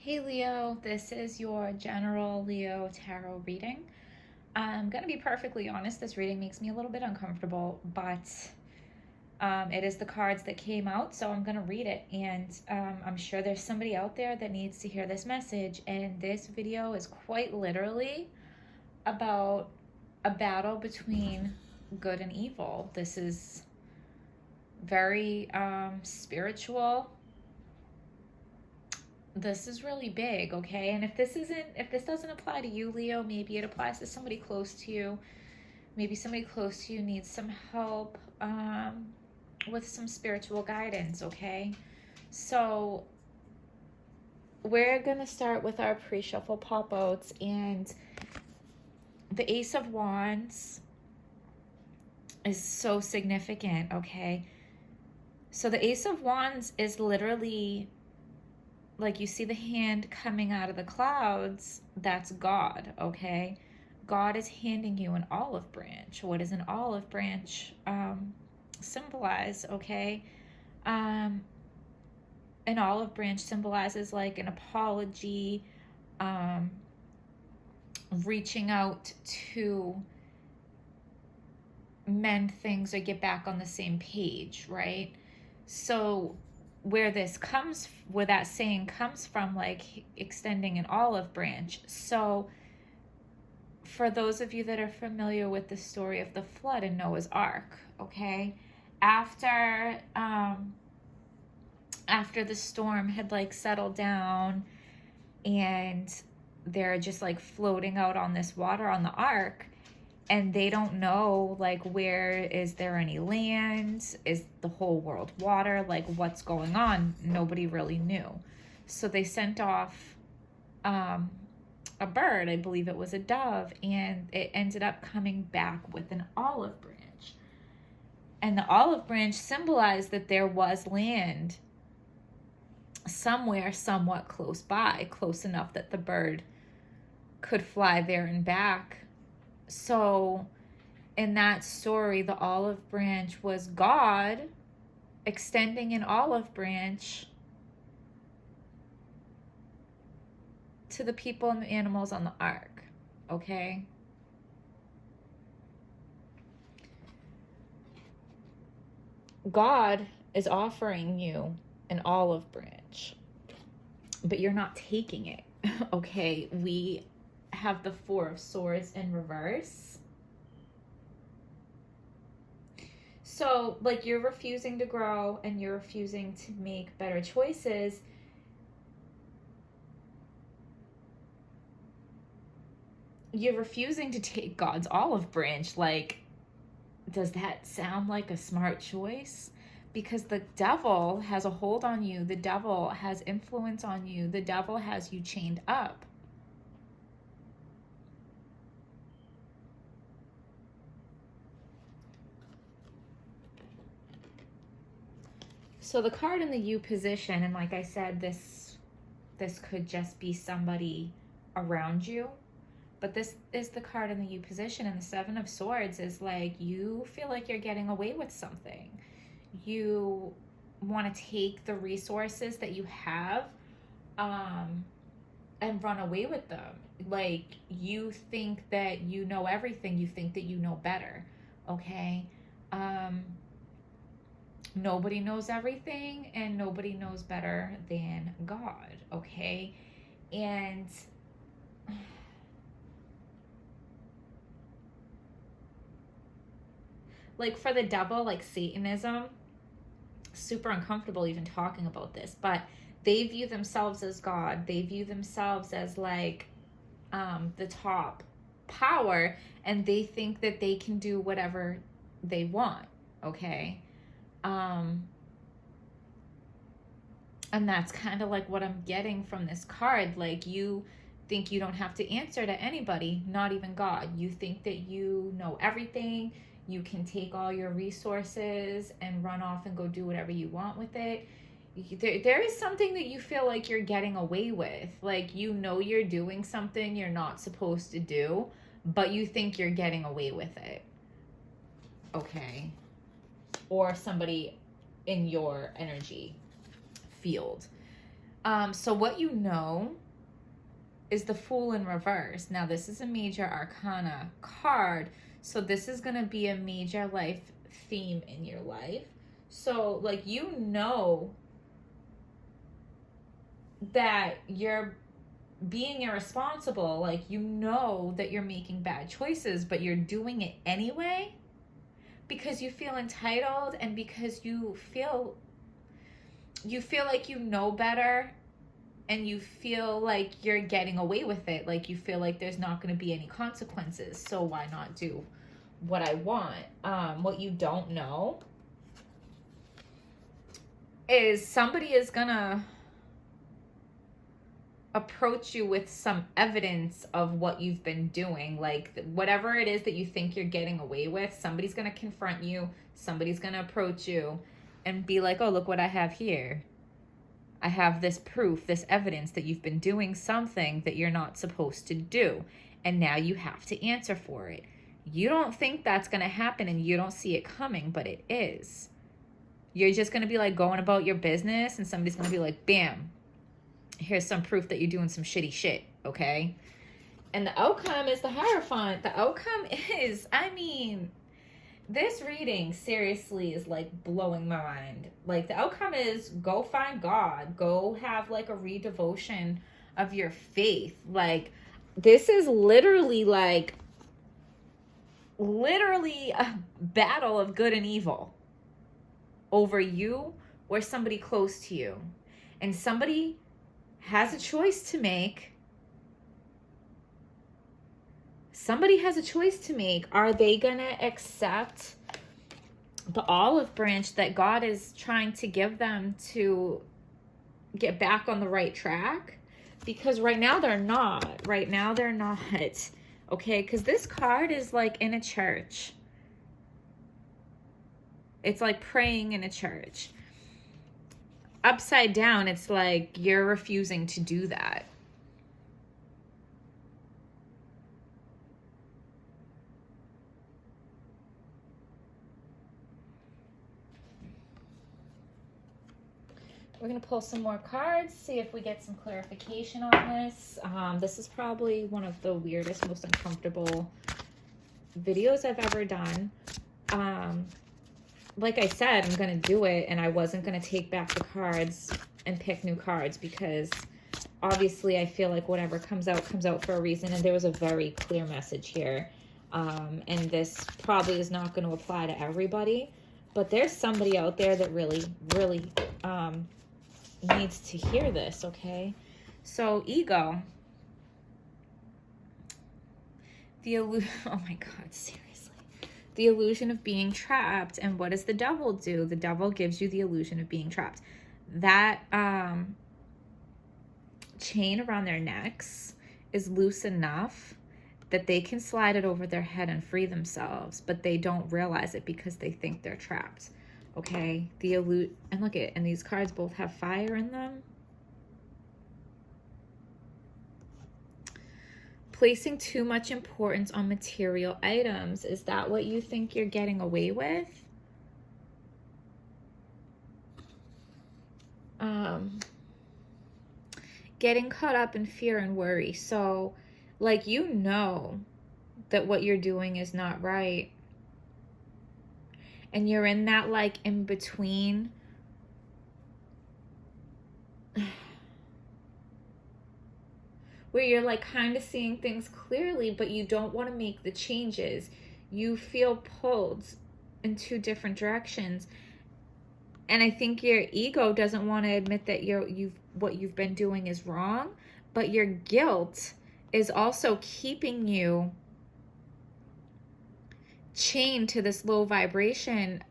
Hey Leo, this is your general Leo tarot reading. I'm going to be perfectly honest, this reading makes me a little bit uncomfortable, but it is the cards that came out, so I'm going to read it. And I'm sure there's somebody out there that needs to hear this message. And this video is quite literally about a battle between good and evil. This is very spiritual. This is really big, okay? And if this doesn't apply to you, Leo, maybe it applies to somebody close to you. Maybe somebody close to you needs some help with some spiritual guidance, okay? So we're gonna start with our pre-shuffle pop-outs, and the Ace of Wands is so significant, okay? So the Ace of Wands is literally, like, you see the hand coming out of the clouds, that's God, okay? God is handing you an olive branch. What does an olive branch symbolize, okay? An olive branch symbolizes like an apology, reaching out to mend things or get back on the same page, right? So where that saying comes from, like extending an olive branch. So for those of you that are familiar with the story of the flood in Noah's Ark, okay, after the storm had like settled down and they're just like floating out on this water on the ark, and they don't know, like, where is there any land? Is the whole world water? Like, what's going on? Nobody really knew. So they sent off a bird, I believe it was a dove, and it ended up coming back with an olive branch. And the olive branch symbolized that there was land somewhere somewhat close by, close enough that the bird could fly there and back. So in that story, the olive branch was God extending an olive branch to the people and the animals on the ark, okay? God is offering you an olive branch, but you're not taking it, okay? We have the Four of Swords in reverse. So, like, you're refusing to grow and you're refusing to make better choices. You're refusing to take God's olive branch. Like, does that sound like a smart choice? Because the devil has a hold on you. The devil has influence on you. The devil has you chained up. So the card in the U position, and like I said, this could just be somebody around you, but this is the card in the U position, and the Seven of Swords is like, you feel like you're getting away with something. You want to take the resources that you have and run away with them. Like, you think that you know everything. You think that you know better, okay? Nobody knows everything, and nobody knows better than God, okay? And like, for the devil, like Satanism, super uncomfortable even talking about this, but they view themselves as God. They view themselves as like the top power, and they think that they can do whatever they want, okay? And that's kind of like what I'm getting from this card. Like, you think you don't have to answer to anybody, not even God. You think that you know everything. You can take all your resources and run off and go do whatever you want with it. There is something that you feel like you're getting away with. Like, you know you're doing something you're not supposed to do, but you think you're getting away with it. Okay. Or somebody in your energy field. So what you know is the Fool in reverse. Now, this is a major arcana card. So this is going to be a major life theme in your life. So, like, you know that you're being irresponsible. Like, you know that you're making bad choices, but you're doing it anyway because you feel entitled and because you feel like you know better, and you feel like you're getting away with it. Like, you feel like there's not going to be any consequences. So why not do what I want? What you don't know is somebody is going to approach you with some evidence of what you've been doing. Like, whatever it is that you think you're getting away with, somebody's going to confront you. Somebody's going to approach you and be like, oh, look what I have here. I have this proof, this evidence that you've been doing something that you're not supposed to do. And now you have to answer for it. You don't think that's going to happen and you don't see it coming, but it is. You're just going to be like going about your business and somebody's going to be like, bam, here's some proof that you're doing some shitty shit, okay? And the outcome is the Hierophant. The outcome is, this reading seriously is like blowing my mind. Like, the outcome is go find God. Go have like a redevotion of your faith. Like, this is literally a battle of good and evil over you or somebody close to you. And somebody has a choice to make. Somebody has a choice to make. Are they going to accept the olive branch that God is trying to give them to get back on the right track? Because right now they're not. Right now they're not. Okay, because this card is like in a church. It's like praying in a church. Upside down, it's like you're refusing to do that. We're going to pull some more cards, see if we get some clarification on this. This is probably one of the weirdest, most uncomfortable videos I've ever done. Like I said, I'm going to do it, and I wasn't going to take back the cards and pick new cards because obviously I feel like whatever comes out for a reason, and there was a very clear message here. And this probably is not going to apply to everybody, but there's somebody out there that really, really needs to hear this, okay? So, ego. Oh my God, seriously. The illusion of being trapped. And what does the devil do? The devil gives you the illusion of being trapped. That chain around their necks is loose enough that they can slide it over their head and free themselves, but they don't realize it because they think they're trapped. Okay, and look and these cards both have fire in them. Placing too much importance on material items. Is that what you think you're getting away with? Getting caught up in fear and worry. So, like, you know that what you're doing is not right. And you're in that, like, in between. Where you're, like, kind of seeing things clearly, but you don't want to make the changes. You feel pulled in two different directions. And I think your ego doesn't want to admit that what you've been doing is wrong, but your guilt is also keeping you chained to this low vibration.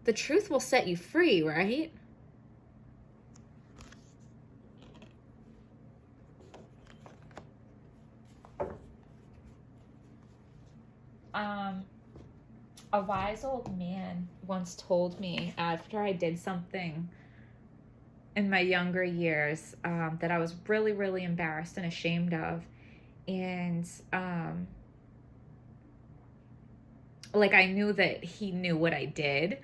The truth will set you free, right? A wise old man once told me after I did something in my younger years that I was really, really embarrassed and ashamed of. And like, I knew that he knew what I did.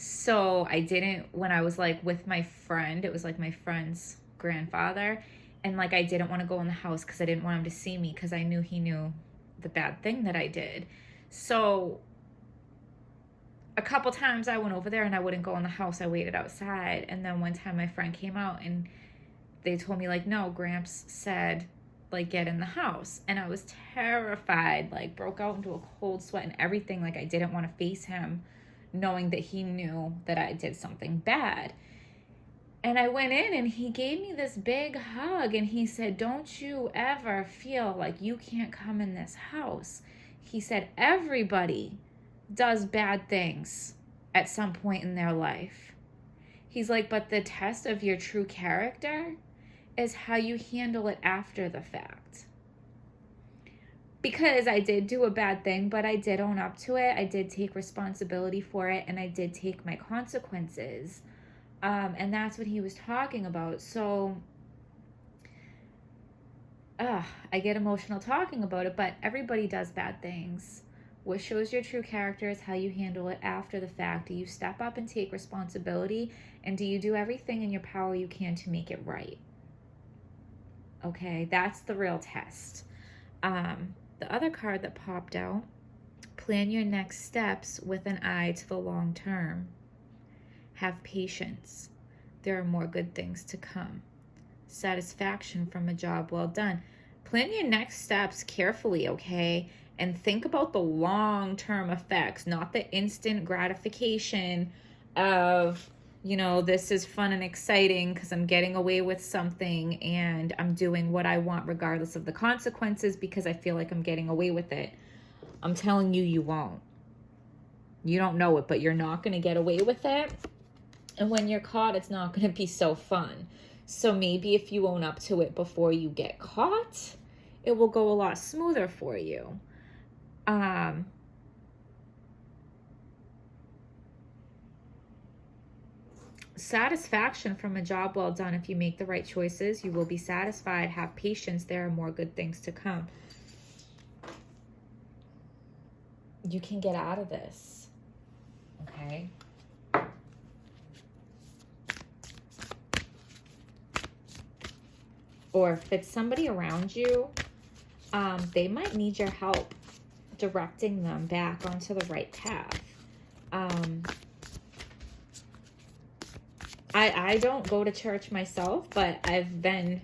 So I didn't, when I was like with my friend, it was like my friend's grandfather. And like I didn't want to go in the house because I didn't want him to see me because I knew he knew the bad thing that I did. So a couple times I went over there and I wouldn't go in the house. I waited outside. And then one time my friend came out and they told me like, no, Gramps said like get in the house. And I was terrified, like broke out into a cold sweat and everything. Like I didn't want to face him knowing that he knew that I did something bad. And I went in and he gave me this big hug and he said, don't you ever feel like you can't come in this house. He said, everybody does bad things at some point in their life. He's like, but the test of your true character is how you handle it after the fact. Because I did do a bad thing, but I did own up to it. I did take responsibility for it, and I did take my consequences. And that's what he was talking about. So, I get emotional talking about it, but everybody does bad things. What shows your true character is how you handle it after the fact. Do you step up and take responsibility? And do you do everything in your power you can to make it right? Okay, that's the real test. The other card that popped out, plan your next steps with an eye to the long term. Have patience. There are more good things to come. Satisfaction from a job well done. Plan your next steps carefully, okay? And think about the long-term effects, not the instant gratification of, you know, this is fun and exciting because I'm getting away with something and I'm doing what I want regardless of the consequences because I feel like I'm getting away with it. I'm telling you, you won't. You don't know it, but you're not going to get away with it. And when you're caught, it's not going to be so fun. So maybe if you own up to it before you get caught, it will go a lot smoother for you. Satisfaction from a job well done. If you make the right choices, you will be satisfied. Have patience. There are more good things to come. You can get out of this. Okay? Or if it's somebody around you, they might need your help directing them back onto the right path. I don't go to church myself, but I've been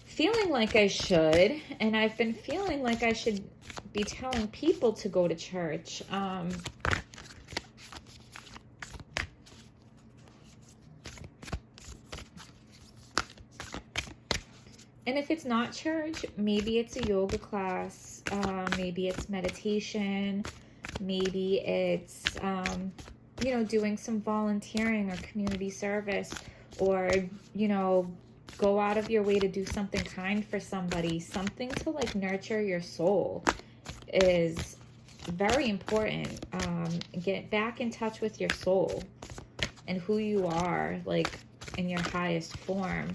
feeling like I should, and I've been feeling like I should be telling people to go to church. And if it's not church, maybe it's a yoga class, maybe it's meditation, maybe it's, you know, doing some volunteering or community service, or, you know, go out of your way to do something kind for somebody. Something to like nurture your soul is very important. Get back in touch with your soul and who you are, like in your highest form.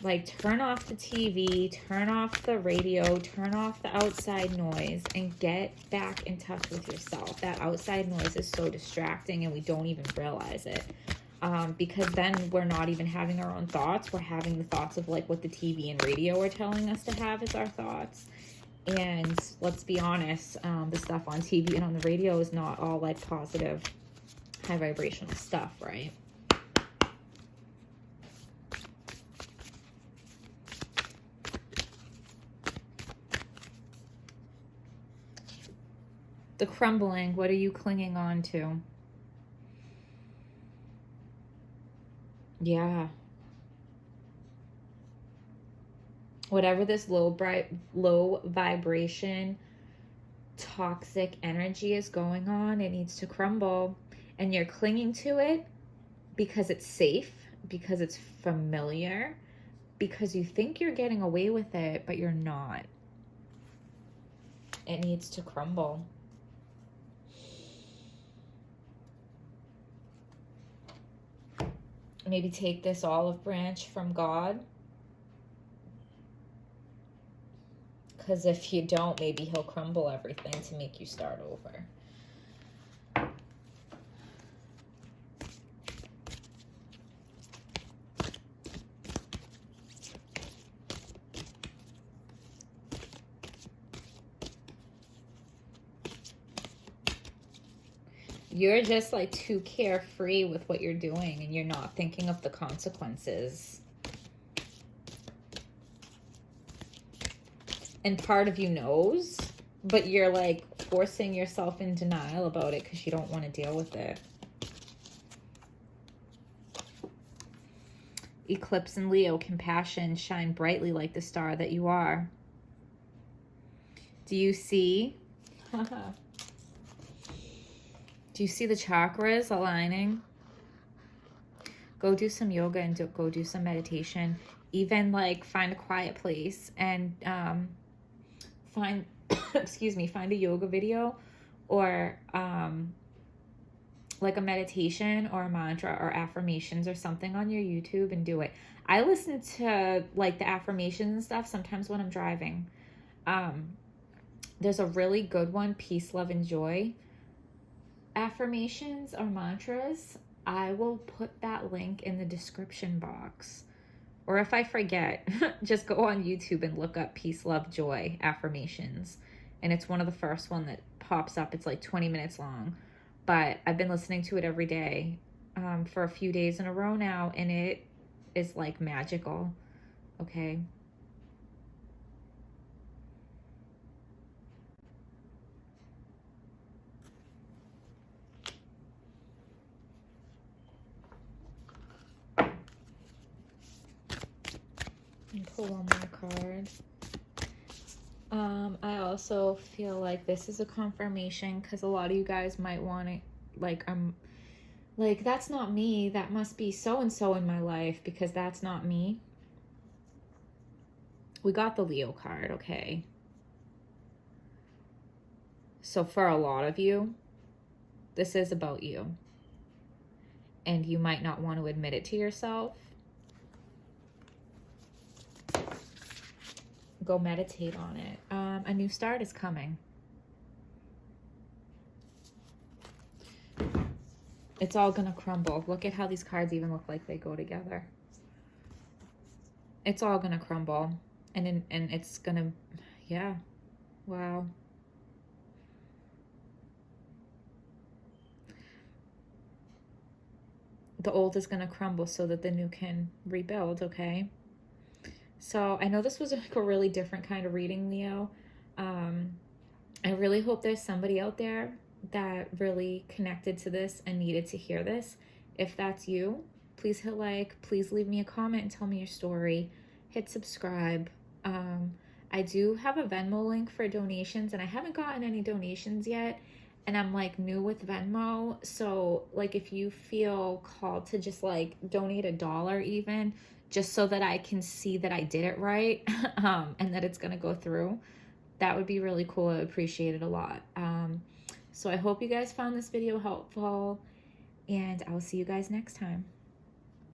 Like turn off the TV, turn off the radio, turn off the outside noise, and get back in touch with yourself. That outside noise is so distracting and we don't even realize it. Because then we're not even having our own thoughts. We're having the thoughts of like what the TV and radio are telling us to have as our thoughts. And let's be honest, the stuff on TV and on the radio is not all like positive, high vibrational stuff, right? The crumbling, what are you clinging on to? Yeah. Whatever this low vibration, toxic energy is going on, it needs to crumble. And you're clinging to it because it's safe, because it's familiar, because you think you're getting away with it, but you're not. It needs to crumble. Maybe take this olive branch from God. Because if you don't, maybe he'll crumble everything to make you start over. You're just like too carefree with what you're doing and you're not thinking of the consequences. And part of you knows, but you're like forcing yourself in denial about it because you don't want to deal with it. Eclipse in Leo, compassion, shine brightly like the star that you are. Do you see? Do you see the chakras aligning? Go do some yoga and go do some meditation. Even like find a quiet place and find, excuse me, find a yoga video or like a meditation or a mantra or affirmations or something on your YouTube and do it. I listen to like the affirmations and stuff sometimes when I'm driving. There's a really good one, peace, love, and joy affirmations or mantras. I will put that link in the description box. Or if I forget, just go on YouTube and look up peace, love, joy affirmations. And it's one of the first one that pops up. It's like 20 minutes long. But I've been listening to it every day for a few days in a row now. And it is like magical. Okay. And pull one more card. I also feel like this is a confirmation because a lot of you guys might want to, like, that's not me. That must be so-and-so in my life because that's not me. We got the Leo card, okay? So for a lot of you, this is about you. And you might not want to admit it to yourself. Go meditate on it. A new start is coming. It's all gonna crumble. Look at how these cards even look like they go together. It's all gonna crumble. And it's gonna, yeah, wow. The old is gonna crumble so that the new can rebuild, okay? So I know this was like a really different kind of reading, Leo. I really hope there's somebody out there that really connected to this and needed to hear this. If that's you, please hit like, please leave me a comment and tell me your story. Hit subscribe. I do have a Venmo link for donations and I haven't gotten any donations yet. And I'm like new with Venmo. So like if you feel called to just like donate $1 even, just so that I can see that I did it right and that it's going to go through, that would be really cool. I appreciate it a lot. So I hope you guys found this video helpful and I'll see you guys next time.